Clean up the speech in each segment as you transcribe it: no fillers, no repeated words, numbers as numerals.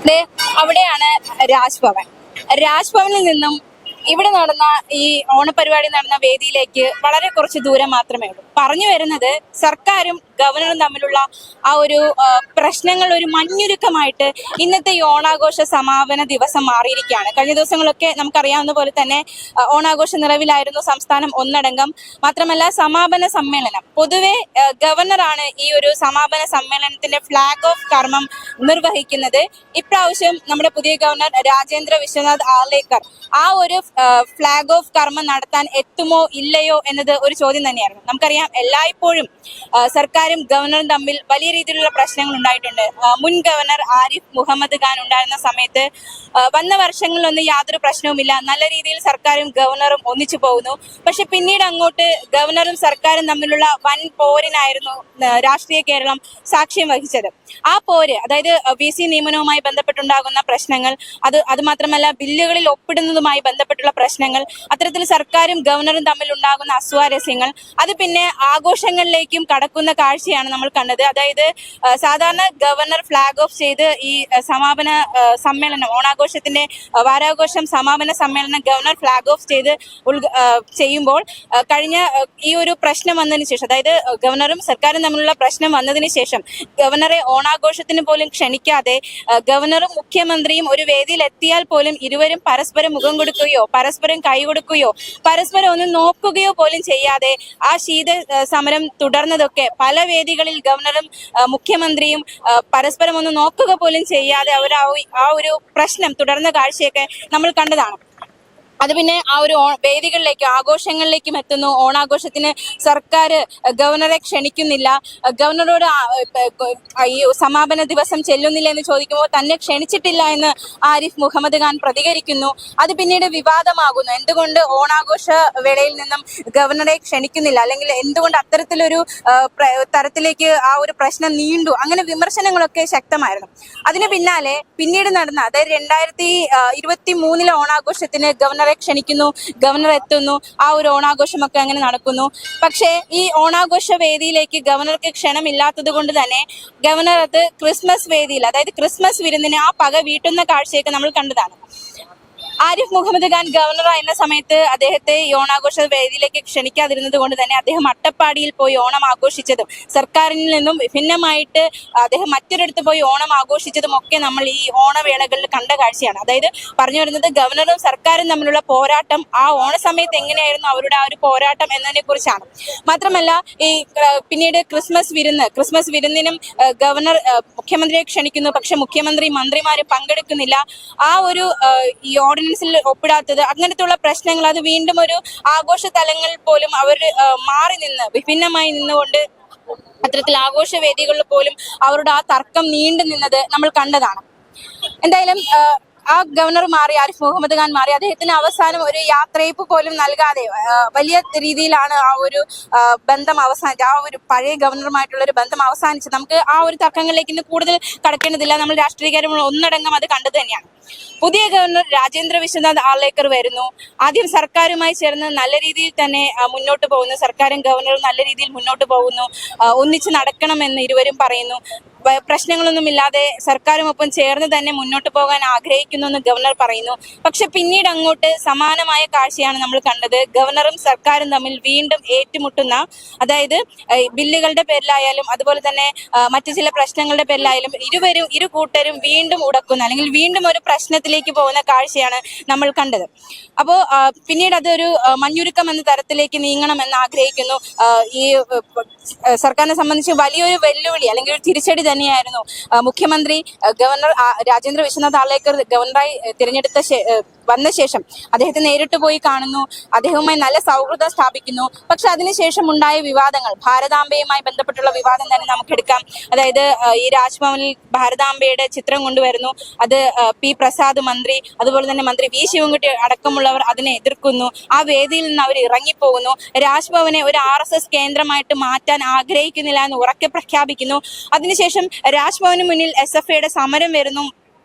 ദേ അവിടെയാണ് രാജ്ഭവൻ. രാജ്ഭവനിൽ നിന്നും ഇവിടെ നടന്ന ഈ ഓണപരിപാടി നടന്ന വേദിയിലേക്ക് വളരെ കുറച്ച് ദൂരം മാത്രമേ ഉള്ളൂ. പറഞ്ഞു വരുന്നത് സർക്കാരും ഗവർണറും തമ്മിലുള്ള ആ ഒരു പ്രശ്നങ്ങൾ ഒരു മഞ്ഞുരുക്കമായിട്ട് ഇന്നത്തെ ഈ ഓണാഘോഷ സമാപന ദിവസം മാറിയിരിക്കുകയാണ്. കഴിഞ്ഞ ദിവസങ്ങളൊക്കെ നമുക്കറിയാവുന്ന പോലെ തന്നെ ഓണാഘോഷ നിറവിലായിരുന്നു സംസ്ഥാനം ഒന്നടങ്കം. മാത്രമല്ല സമാപന സമ്മേളനം പൊതുവെ ഗവർണറാണ് ഈ ഒരു സമാപന സമ്മേളനത്തിന്റെ ഫ്ലാഗ് ഓഫ് കർമ്മം നിർവഹിക്കുന്നത്. ഇപ്രാവശ്യം നമ്മുടെ പുതിയ ഗവർണർ രാജേന്ദ്ര വിശ്വനാഥ് ആർലേക്കർ ആ ഒരു ഫ്ലാഗ് ഓഫ് കർമ്മം നടത്താൻ എത്തുമോ ഇല്ലയോ എന്നത് ഒരു ചോദ്യം തന്നെയായിരുന്നു. നമുക്കറിയാം എല്ലായ്പ്പോഴും സർക്കാരും ഗവർണറും തമ്മിൽ വലിയ രീതിയിലുള്ള പ്രശ്നങ്ങൾ ഉണ്ടായിട്ടുണ്ട്. മുൻ ഗവർണർ ആരിഫ് മുഹമ്മദ് ഖാൻ ഉണ്ടായിരുന്ന സമയത്ത് വന്ന വർഷങ്ങളിലൊന്നും യാതൊരു പ്രശ്നവുമില്ല, നല്ല രീതിയിൽ സർക്കാരും ഗവർണറും ഒന്നിച്ചു പോകുന്നു. പക്ഷെ പിന്നീട് അങ്ങോട്ട് ഗവർണറും സർക്കാരും തമ്മിലുള്ള വൻ പോരിനായിരുന്നു രാഷ്ട്രീയ കേരളം സാക്ഷ്യം വഹിച്ചത്. ആ പോര്, അതായത് VC നിയമനവുമായി ബന്ധപ്പെട്ടുണ്ടാകുന്ന പ്രശ്നങ്ങൾ, അത് മാത്രമല്ല ബില്ലുകളിൽ ഒപ്പിടുന്നതുമായി ബന്ധപ്പെട്ടുള്ള പ്രശ്നങ്ങൾ, അത്തരത്തിൽ സർക്കാരും ഗവർണറും തമ്മിൽ ഉണ്ടാകുന്ന അസ്വാരസ്യങ്ങൾ, അത് പിന്നെ ആഘോഷങ്ങളിലേക്കും കടക്കുന്ന കാഴ്ചയാണ് നമ്മൾ കണ്ടത്. അതായത് സാധാരണ ഗവർണർ ഫ്ലാഗ് ഓഫ് ചെയ്ത് ഈ സമാപന സമ്മേളനം, ഓണാഘോഷത്തിന്റെ വാരാഘോഷം സമാപന സമ്മേളനം ഗവർണർ ഫ്ലാഗ് ഓഫ് ചെയ്യുമ്പോൾ കഴിഞ്ഞ ഈ ഒരു പ്രശ്നം വന്നതിന് ശേഷം, അതായത് ഗവർണറും സർക്കാരും തമ്മിലുള്ള പ്രശ്നം വന്നതിന് ശേഷം ഗവർണറെ ഓണാഘോഷത്തിന് പോലും ക്ഷണിക്കാതെ ഗവർണറും മുഖ്യമന്ത്രിയും ഒരു വേദിയിൽ എത്തിയാൽ പോലും ഇരുവരും പരസ്പരം മുഖം കൊടുക്കുകയോ പരസ്പരം കൈ കൊടുക്കുകയോ പരസ്പരം ഒന്ന് നോക്കുകയോ പോലും ചെയ്യാതെ ആ ശീത സമരം തുടർന്നതൊക്കെ പല വേദികളിൽ ഗവർണറും മുഖ്യമന്ത്രിയും പരസ്പരം ഒന്ന് നോക്കുക പോലും ചെയ്യാതെ അവർ ആ ഒരു പ്രശ്നം തുടർന്ന കാഴ്ചയൊക്കെ നമ്മൾ കണ്ടതാണ്. അത് പിന്നെ ആ ഒരു വേദികളിലേക്കും ആഘോഷങ്ങളിലേക്കും എത്തുന്നു. ഓണാഘോഷത്തിന് സർക്കാർ ഗവർണറെ ക്ഷണിക്കുന്നില്ല, ഗവർണറോട് ഈ സമാപന ദിവസം ചെല്ലുന്നില്ല എന്ന് ചോദിക്കുമ്പോൾ തന്നെ ക്ഷണിച്ചിട്ടില്ല എന്ന് ആരിഫ് മുഹമ്മദ് ഖാൻ പ്രതികരിക്കുന്നു. അത് പിന്നീട് വിവാദമാകുന്നു. എന്തുകൊണ്ട് ഓണാഘോഷ വേളയിൽ നിന്നും ഗവർണറെ ക്ഷണിക്കുന്നില്ല, അല്ലെങ്കിൽ എന്തുകൊണ്ട് അത്തരത്തിലൊരു തരത്തിലേക്ക് ആ ഒരു പ്രശ്നം നീണ്ടു, അങ്ങനെ വിമർശനങ്ങളൊക്കെ ശക്തമായിരുന്നു. അതിന് പിന്നാലെ പിന്നീട് നടന്ന, അതായത് 2023 ഓണാഘോഷത്തിന് ഗവർണറെ ക്ഷണിക്കുന്നു, ഗവർണർ എത്തുന്നു, ആ ഒരു ഓണാഘോഷമൊക്കെ അങ്ങനെ നടക്കുന്നു. പക്ഷേ ഈ ഓണാഘോഷ വേദിയിലേക്ക് ഗവർണർക്ക് ക്ഷണമില്ലാത്തത് കൊണ്ട് തന്നെ ഗവർണർ അത് ക്രിസ്മസ് വേദിയിൽ, അതായത് ക്രിസ്മസ് വിരുന്നിന് ആ പക വീട്ടുന്ന കാഴ്ചയൊക്കെ നമ്മൾ കണ്ടതാണ്. ആരിഫ് മുഹമ്മദ് ഖാൻ ഗവർണറായിരുന്ന സമയത്ത് അദ്ദേഹത്തെ ഈ ഓണാഘോഷ വേദിയിലേക്ക് ക്ഷണിക്കാതിരുന്നത് കൊണ്ട് തന്നെ അദ്ദേഹം അട്ടപ്പാടിയിൽ പോയി ഓണം ആഘോഷിച്ചതും സർക്കാരിൽ നിന്നും വിഭിന്നമായിട്ട് അദ്ദേഹം മറ്റൊരിടത്ത് പോയി ഓണം ആഘോഷിച്ചതും ഒക്കെ നമ്മൾ ഈ ഓണവേളകളിൽ കണ്ട കാഴ്ചയാണ്. അതായത് പറഞ്ഞു വരുന്നത് ഗവർണറും സർക്കാരും തമ്മിലുള്ള പോരാട്ടം ആ ഓണ സമയത്ത് എങ്ങനെയായിരുന്നു അവരുടെ ആ ഒരു പോരാട്ടം എന്നതിനെ കുറിച്ചാണ്. മാത്രമല്ല ഈ പിന്നീട് ക്രിസ്മസ് വിരുന്നിനും ഗവർണർ മുഖ്യമന്ത്രിയെ ക്ഷണിക്കുന്നു, പക്ഷെ മുഖ്യമന്ത്രി മന്ത്രിമാര് പങ്കെടുക്കുന്നില്ല. ആ ഒരു ഈ ഓർഡിനൻസിൽ ഒപ്പിടാത്തത്, അങ്ങനത്തെയുള്ള പ്രശ്നങ്ങൾ, അത് വീണ്ടും ഒരു ആഘോഷ തലങ്ങളിൽ പോലും അവർ മാറി നിന്ന് വിഭിന്നമായി നിന്നുകൊണ്ട് അത്തരത്തിൽ ആഘോഷ വേദികളിൽ പോലും അവരുടെ ആ തർക്കം നീണ്ടു നിന്നത് നമ്മൾ കണ്ടതാണ്. എന്തായാലും ആ ഗവർണർ മാറി, ആരിഫ് മുഹമ്മദ് ഖാൻ മാറി, അദ്ദേഹത്തിന് അവസാനം ഒരു യാത്രയപ്പ് പോലും നൽകാതെ വലിയ രീതിയിലാണ് ആ ഒരു ബന്ധം അവസാനിച്ചത്. ആ ഒരു പഴയ ഗവർണറുമായിട്ടുള്ള ഒരു ബന്ധം അവസാനിച്ചത്. നമുക്ക് ആ ഒരു തർക്കങ്ങളിലേക്ക് ഇന്ന് കൂടുതൽ കടക്കേണ്ടതില്ല, നമ്മൾ രാഷ്ട്രീയക്കാരും ഒന്നടങ്കം അത് കണ്ടത് തന്നെയാണ്. പുതിയ ഗവർണർ രാജേന്ദ്ര വിശ്വനാഥ് ആർലേക്കർ വരുന്നു. ആദ്യം സർക്കാരുമായി ചേർന്ന് നല്ല രീതിയിൽ തന്നെ മുന്നോട്ട് പോകുന്നു, സർക്കാരും ഗവർണറും നല്ല രീതിയിൽ മുന്നോട്ട് പോകുന്നു, ഒന്നിച്ച് നടക്കണമെന്ന് ഇരുവരും പറയുന്നു. പ്രശ്നങ്ങളൊന്നുമില്ലാതെ സർക്കാരും ഒപ്പം ചേർന്ന് തന്നെ മുന്നോട്ട് പോകാൻ ആഗ്രഹിക്കുന്നു എന്ന് ഗവർണർ പറയുന്നു. പക്ഷെ പിന്നീട് അങ്ങോട്ട് സമാനമായ കാഴ്ചയാണ് നമ്മൾ കണ്ടത്. ഗവർണറും സർക്കാരും തമ്മിൽ വീണ്ടും ഏറ്റുമുട്ടുന്ന, അതായത് ബില്ലുകളുടെ പേരിലായാലും അതുപോലെ തന്നെ മറ്റു ചില പ്രശ്നങ്ങളുടെ പേരിലായാലും ഇരു കൂട്ടരും വീണ്ടും ഉടക്കുന്ന, അല്ലെങ്കിൽ വീണ്ടും ഒരു പ്രശ്നത്തിലേക്ക് പോകുന്ന കാഴ്ചയാണ് നമ്മൾ കണ്ടത്. അപ്പോൾ പിന്നീട് അതൊരു മഞ്ഞുരുക്കം എന്ന തരത്തിലേക്ക് നീങ്ങണം എന്ന് ആഗ്രഹിക്കുന്നു. ഈ സർക്കാരിനെ സംബന്ധിച്ച് വലിയൊരു വെല്ലുവിളി അല്ലെങ്കിൽ ഒരു തിരിച്ചടി തന്നെയായിരുന്നു. മുഖ്യമന്ത്രി ഗവർണർ രാജേന്ദ്ര വിശ്വനാഥ് ആർലേക്കർ ഗവർണറായി വന്ന ശേഷം അദ്ദേഹത്തെ നേരിട്ട് പോയി കാണുന്നു, അദ്ദേഹവുമായി നല്ല സൗഹൃദം സ്ഥാപിക്കുന്നു. പക്ഷെ അതിനുശേഷം ഉണ്ടായ വിവാദങ്ങൾ, ഭാരതാംബയുമായി ബന്ധപ്പെട്ടുള്ള വിവാദം തന്നെ നമുക്ക് എടുക്കാം. അതായത് ഈ രാജ്ഭവനിൽ ഭാരതാംബയുടെ ചിത്രം കൊണ്ടുവരുന്നു, അത് P. പ്രസാദ് മന്ത്രി, അതുപോലെ തന്നെ മന്ത്രി V. ശിവൻകുട്ടി അടക്കമുള്ളവർ അതിനെ എതിർക്കുന്നു. ആ വേദിയിൽ നിന്ന് അവർ ഇറങ്ങിപ്പോകുന്നു. രാജ്ഭവനെ ഒരു RSS കേന്ദ്രമായിട്ട് മാറ്റാൻ ആഗ്രഹിക്കുന്നില്ല എന്ന് ഉറക്കെ പ്രഖ്യാപിക്കുന്നു. അതിനുശേഷം രാജ്ഭവന് മുന്നിൽ SFIയുടെ സമരം വരുന്നു.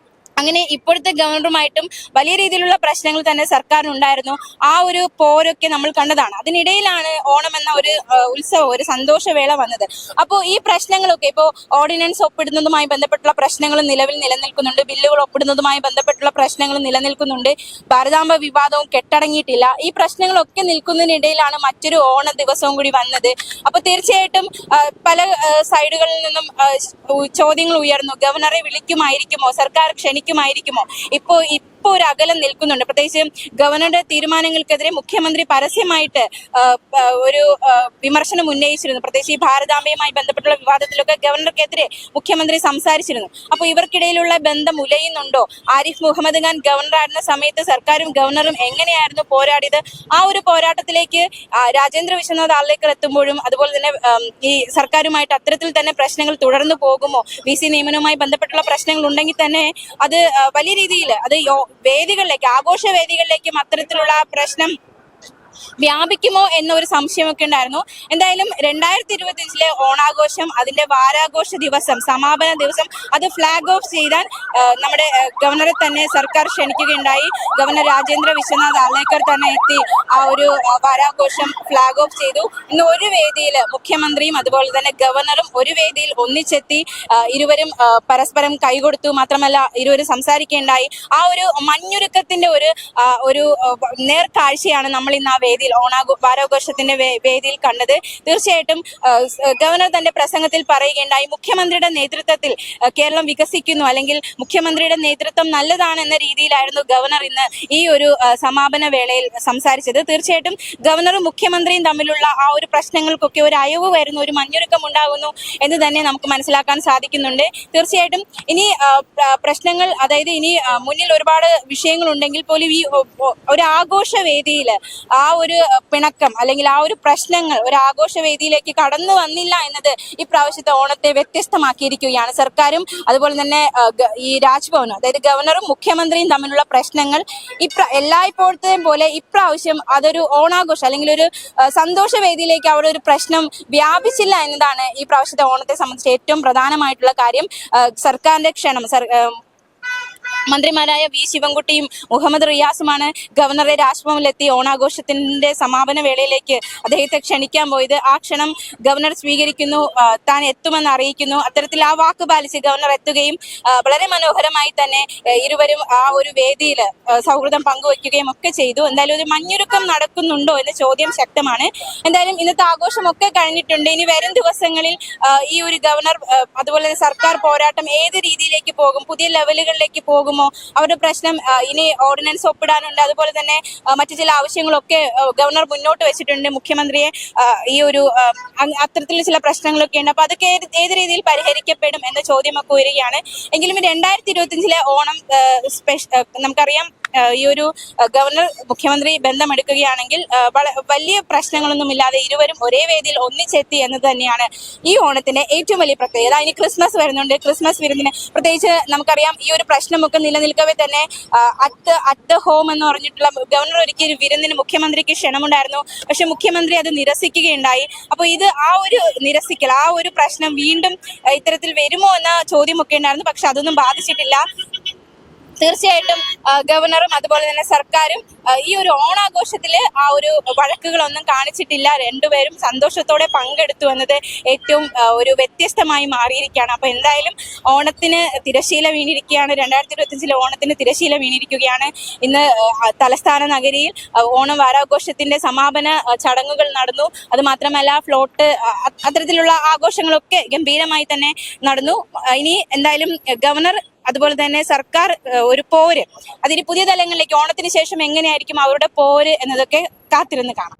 അങ്ങനെ ഇപ്പോഴത്തെ ഗവർണറുമായിട്ടും വലിയ രീതിയിലുള്ള പ്രശ്നങ്ങൾ തന്നെ സർക്കാരിനുണ്ടായിരുന്നു. ആ ഒരു പോരൊക്കെ നമ്മൾ കണ്ടതാണ്. അതിനിടയിലാണ് ഓണം എന്ന ഒരു ഉത്സവം, ഒരു സന്തോഷവേള വന്നത്. അപ്പോൾ ഈ പ്രശ്നങ്ങളൊക്കെ ഇപ്പോൾ ഓർഡിനൻസ് ഒപ്പിടുന്നതുമായി ബന്ധപ്പെട്ടുള്ള പ്രശ്നങ്ങൾ നിലവിൽ നിലനിൽക്കുന്നുണ്ട്, ബില്ലുകൾ ഒപ്പിടുന്നതുമായി ബന്ധപ്പെട്ടുള്ള പ്രശ്നങ്ങൾ നിലനിൽക്കുന്നുണ്ട്, ഭാരതാംബ വിവാദവും കെട്ടടങ്ങിയിട്ടില്ല. ഈ പ്രശ്നങ്ങളൊക്കെ നിൽക്കുന്നതിനിടയിലാണ് മറ്റൊരു ഓണ ദിവസവും കൂടി വന്നത്. അപ്പോൾ തീർച്ചയായിട്ടും പല സൈഡുകളിൽ നിന്നും ചോദ്യങ്ങൾ ഉയർന്നു. ഗവർണറെ വിളിക്കുമായിരിക്കുമോ, സർക്കാർ ക്ഷണിക്കുമായിരിക്കുമോ? ഇപ്പോൾ ഒരു അകലം നിൽക്കുന്നുണ്ട്. പ്രത്യേകിച്ച് ഗവർണറുടെ തീരുമാനങ്ങൾക്കെതിരെ മുഖ്യമന്ത്രി പരസ്യമായിട്ട് ഒരു വിമർശനം ഉന്നയിച്ചിരുന്നു. പ്രത്യേകിച്ച് ഈ ഭാരതാംബയുമായി ബന്ധപ്പെട്ടുള്ള വിവാദത്തിലൊക്കെ ഗവർണർക്കെതിരെ മുഖ്യമന്ത്രി സംസാരിച്ചിരുന്നു. അപ്പോൾ ഇവർക്കിടയിലുള്ള ബന്ധം ഉലയുന്നുണ്ടോ? ആരിഫ് മുഹമ്മദ് ഖാൻ ഗവർണറായിരുന്ന സമയത്ത് സർക്കാരും ഗവർണറും എങ്ങനെയായിരുന്നു പോരാടിയത്? ആ ഒരു പോരാട്ടത്തിലേക്ക് രാജേന്ദ്ര വിശ്വനാഥ് ആർലേക്കർ എത്തുമ്പോഴും അതുപോലെ തന്നെ ഈ സർക്കാരുമായിട്ട് അത്തരത്തിൽ തന്നെ പ്രശ്നങ്ങൾ തുടർന്നു പോകുമോ? VC നിയമനവുമായി ബന്ധപ്പെട്ടുള്ള പ്രശ്നങ്ങൾ ഉണ്ടെങ്കിൽ തന്നെ അത് വലിയ രീതിയിൽ അത് വേദികളിലേക്ക്, ആഘോഷ വേദികളിലേക്കും അത്തരത്തിലുള്ള പ്രശ്നം വ്യാപിക്കുമോ എന്നൊരു സംശയമൊക്കെ ഉണ്ടായിരുന്നു. എന്തായാലും 2025 ഓണാഘോഷം, അതിന്റെ വാരാഘോഷ ദിവസം, സമാപന ദിവസം അത് ഫ്ലാഗ് ഓഫ് ചെയ്താൽ നമ്മുടെ ഗവർണറെ തന്നെ സർക്കാർ ക്ഷണിക്കുകയുണ്ടായി. ഗവർണർ രാജേന്ദ്ര വിശ്വനാഥ് ആർലേക്കർ തന്നെ എത്തി ആ ഒരു വാരാഘോഷം ഫ്ലാഗ് ഓഫ് ചെയ്തു. ഇന്ന് ഒരു വേദിയിൽ മുഖ്യമന്ത്രിയും അതുപോലെ തന്നെ ഗവർണറും ഒരു വേദിയിൽ ഒന്നിച്ചെത്തി ഇരുവരും പരസ്പരം കൈകൊടുത്തു. മാത്രമല്ല ഇരുവരും സംസാരിക്കുകയുണ്ടായി. ആ ഒരു മഞ്ഞുരുക്കത്തിന്റെ ഒരു നേർക്കാഴ്ചയാണ് നമ്മൾ ഇന്ന് ആ വേദിയിൽ വാരാഘോഷത്തിന്റെ വേദിയിൽ കണ്ടത്. തീർച്ചയായിട്ടും ഗവർണർ തന്റെ പ്രസംഗത്തിൽ പറയുകയുണ്ടായി, മുഖ്യമന്ത്രിയുടെ നേതൃത്വത്തിൽ കേരളം വികസിക്കുന്നു, അല്ലെങ്കിൽ മുഖ്യമന്ത്രിയുടെ നേതൃത്വം നല്ലതാണ് എന്ന രീതിയിലായിരുന്നു ഗവർണർ ഇന്ന് ഈ ഒരു സമാപന വേളയിൽ സംസാരിച്ചത്. തീർച്ചയായിട്ടും ഗവർണറും മുഖ്യമന്ത്രിയും തമ്മിലുള്ള ആ ഒരു പ്രശ്നങ്ങൾക്കൊക്കെ ഒരു അയവ് വരുന്നു, ഒരു മഞ്ഞുരുക്കം ഉണ്ടാകുന്നു എന്ന് തന്നെ നമുക്ക് മനസ്സിലാക്കാൻ സാധിക്കുന്നുണ്ട്. തീർച്ചയായിട്ടും ഇനി പ്രശ്നങ്ങൾ, അതായത് ഇനി മുന്നിൽ ഒരുപാട് വിഷയങ്ങൾ ഉണ്ടെങ്കിൽ പോലും ഈ ഒരു ആഘോഷ വേദിയിൽ ആ ഒരു പിണക്കം അല്ലെങ്കിൽ ആ ഒരു പ്രശ്നങ്ങൾ ഒരു ആഘോഷവേദിയിലേക്ക് കടന്നു വന്നില്ല എന്നത് ഈ പ്രാവശ്യത്തെ ഓണത്തെ വ്യത്യസ്തമാക്കിയിരിക്കുകയാണ്. സർക്കാരും അതുപോലെ തന്നെ ഈ രാജ്ഭവനും, അതായത് ഗവർണറും മുഖ്യമന്ത്രിയും തമ്മിലുള്ള പ്രശ്നങ്ങൾ എല്ലായ്പ്പോഴത്തെയും പോലെ ഇപ്രാവശ്യം അതൊരു ഓണാഘോഷം അല്ലെങ്കിൽ ഒരു സന്തോഷവേദിയിലേക്ക് അവിടെ ഒരു പ്രശ്നം വ്യാപിച്ചില്ല എന്നതാണ് ഈ പ്രാവശ്യത്തെ ഓണത്തെ സംബന്ധിച്ച് ഏറ്റവും പ്രധാനമായിട്ടുള്ള കാര്യം. സർക്കാരിന്റെ ക്ഷണം, മന്ത്രിമാരായ V ശിവൻകുട്ടിയും മുഹമ്മദ് റിയാസുമാണ് ഗവർണറെ രാജ്ഭവനിലെത്തി ഓണാഘോഷത്തിന്റെ സമാപന വേളയിലേക്ക് അദ്ദേഹത്തെ ക്ഷണിക്കാൻ പോയത്. ആ ക്ഷണം ഗവർണർ സ്വീകരിക്കുന്നു, താൻ എത്തുമെന്ന് അറിയിക്കുന്നു. അത്തരത്തിൽ ആ വാക്ക് പാലിച്ച് ഗവർണർ എത്തുകയും വളരെ മനോഹരമായി തന്നെ ഇരുവരും ആ ഒരു വേദിയിൽ സൗഹൃദം പങ്കുവയ്ക്കുകയും ഒക്കെ ചെയ്തു. എന്തായാലും ഒരു മഞ്ഞുരുക്കം നടക്കുന്നുണ്ടോ എന്ന ചോദ്യം ശക്തമാണ്. എന്തായാലും ഇന്നത്തെ ആഘോഷമൊക്കെ കഴിഞ്ഞിട്ടുണ്ട്. ഇനി വരും ദിവസങ്ങളിൽ ഈ ഒരു ഗവർണർ അതുപോലെ സർക്കാർ പോരാട്ടം ഏത് രീതിയിലേക്ക് പോകും, പുതിയ ലെവലുകളിലേക്ക് പോകുമോ, അവരുടെ പ്രശ്നം ഇനി ഓർഡിനൻസ് ഒപ്പിടാനുണ്ട്, അതുപോലെ തന്നെ മറ്റു ചില ആവശ്യങ്ങളൊക്കെ ഗവർണർ മുന്നോട്ട് വെച്ചിട്ടുണ്ട് മുഖ്യമന്ത്രിയെ. ഈ ഒരു അത്തരത്തിൽ ചില പ്രശ്നങ്ങളൊക്കെ ഉണ്ട്. അപ്പൊ അതൊക്കെ ഏത് രീതിയിൽ പരിഹരിക്കപ്പെടും എന്ന ചോദ്യമൊക്കെ വരികയാണ്. എങ്കിലും 2025 ഓണം നമുക്കറിയാം, ഈ ഒരു ഗവർണർ മുഖ്യമന്ത്രി ബന്ധമെടുക്കുകയാണെങ്കിൽ വലിയ പ്രശ്നങ്ങളൊന്നും ഇല്ലാതെ ഇരുവരും ഒരേ വേദിയിൽ ഒന്നിച്ചെത്തി എന്നത് തന്നെയാണ് ഈ ഓണത്തിന്റെ ഏറ്റവും വലിയ പ്രത്യേകത. ഇനി ക്രിസ്മസ് വരുന്നുണ്ട്. ക്രിസ്മസ് വിരുന്നിന് പ്രത്യേകിച്ച് നമുക്കറിയാം ഈ ഒരു പ്രശ്നമൊക്കെ നിലനിൽക്കവേ തന്നെ അറ്റ് ഹോം എന്ന് പറഞ്ഞിട്ടുള്ള ഗവർണർ ഒരുക്കിയ ഒരു വിരുന്നിന് മുഖ്യമന്ത്രിക്ക് ക്ഷണമുണ്ടായിരുന്നു. പക്ഷെ മുഖ്യമന്ത്രി അത് നിരസിക്കുകയുണ്ടായി. അപ്പോൾ ഇത് ആ ഒരു നിരസിക്കൽ, ആ ഒരു പ്രശ്നം വീണ്ടും ഇത്തരത്തിൽ വരുമോ എന്ന ചോദ്യമൊക്കെ ഉണ്ടായിരുന്നു. പക്ഷെ അതൊന്നും ബാധിച്ചിട്ടില്ല. തീർച്ചയായിട്ടും ഗവർണറും അതുപോലെ തന്നെ സർക്കാരും ഈ ഒരു ഓണാഘോഷത്തില് ആ ഒരു വഴക്കുകളൊന്നും കാണിച്ചിട്ടില്ല. രണ്ടുപേരും സന്തോഷത്തോടെ പങ്കെടുത്തു എന്നത് ഏറ്റവും ഒരു വ്യത്യസ്തമായി മാറിയിരിക്കുകയാണ്. അപ്പൊ എന്തായാലും ഓണത്തിന് തിരശീല വീണിരിക്കുകയാണ്. 2025 ഓണത്തിന് തിരശീല വീണിരിക്കുകയാണ്. ഇന്ന് തലസ്ഥാന നഗരിയിൽ ഓണം വാരാഘോഷത്തിന്റെ സമാപന ചടങ്ങുകൾ നടന്നു. അത് മാത്രമല്ല ഫ്ലോട്ട്, അത്തരത്തിലുള്ള ആഘോഷങ്ങളൊക്കെ ഗംഭീരമായി തന്നെ നടന്നു. ഇനി എന്തായാലും ഗവർണർ അതുപോലെ തന്നെ സർക്കാർ ഒരു പോര്, അതിന് പുതിയ തലങ്ങളിലേക്ക് ഓണത്തിന് ശേഷം എങ്ങനെയായിരിക്കും അവരുടെ പോര് എന്നതൊക്കെ കാത്തിരുന്ന് കാണാം.